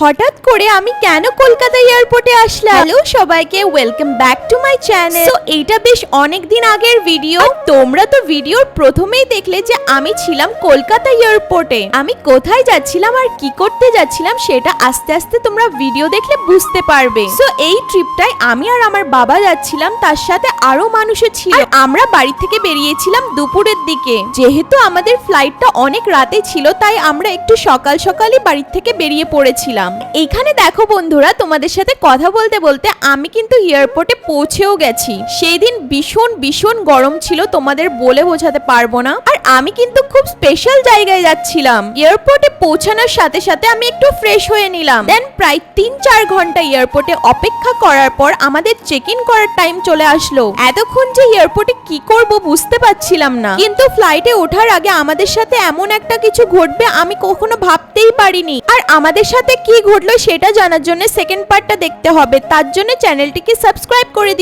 হঠাৎ করে আমি কেন কলকাতা এয়ারপোর্টে আসলাম? হ্যালো সবাইকে, welcome back to my channel. So এইটা বেশ অনেক দিন আগের ভিডিও। তোমরা তো ভিডিওর প্রথমেই দেখলে যে আমি ছিলাম কলকাতা এয়ারপোর্টে। আমি কোথায় যাচ্ছিলাম আর কি করতে যাচ্ছিলাম সেটা আস্তে আস্তে তোমরা ভিডিও দেখলে বুঝতে পারবে। সো এই ট্রিপটায় আমি আর আমার বাবা যাচ্ছিলাম, তার সাথে আরো মানুষও ছিল। আর আমরা বাড়ি থেকে বেরিয়েছিলাম দুপুরের দিকে। যেহেতু আমাদের ফ্লাইটটা অনেক রাতে ছিল, তাই আমরা একটু সকাল সকালই বাড়ি থেকে বেরিয়ে পড়েছিলাম। এইখানে দেখো বন্ধুরা, তোমাদের সাথে কথা বলতে বলতে আমি কিন্তু এয়ারপোর্টে পৌঁছেও গেছি। সেই দিন ভীষণ ভীষণ গরম ছিল, তোমাদের বলে বোঝাতে পারবো না। আর আমি কিন্তু খুব স্পেশাল জায়গায় যাচ্ছিলাম। এয়ারপোর্টে পৌঁছানোর সাথে সাথে আমি একটু ফ্রেশ হয়ে নিলাম। দেন প্রায় ৩-৪ ঘন্টা এয়ারপোর্টে অপেক্ষা করার পর আমাদের চেক ইন করার টাইম চলে আসলো। এতক্ষণ যে এয়ারপোর্টে কি করব বুঝতে পারছিলাম না, কিন্তু ফ্লাইটে ওঠার আগে আমাদের সাথে এমন একটা কিছু ঘটবে আমি কখনো ভাবতেই পারিনি। আর আমাদের সাথে কি ঘটলো সেটা জানার জন্য সেকেন্ড পার্টটা দেখতে হবে। তার জন্য চ্যানেলটিকে সাবস্ক্রাইব করে দিন।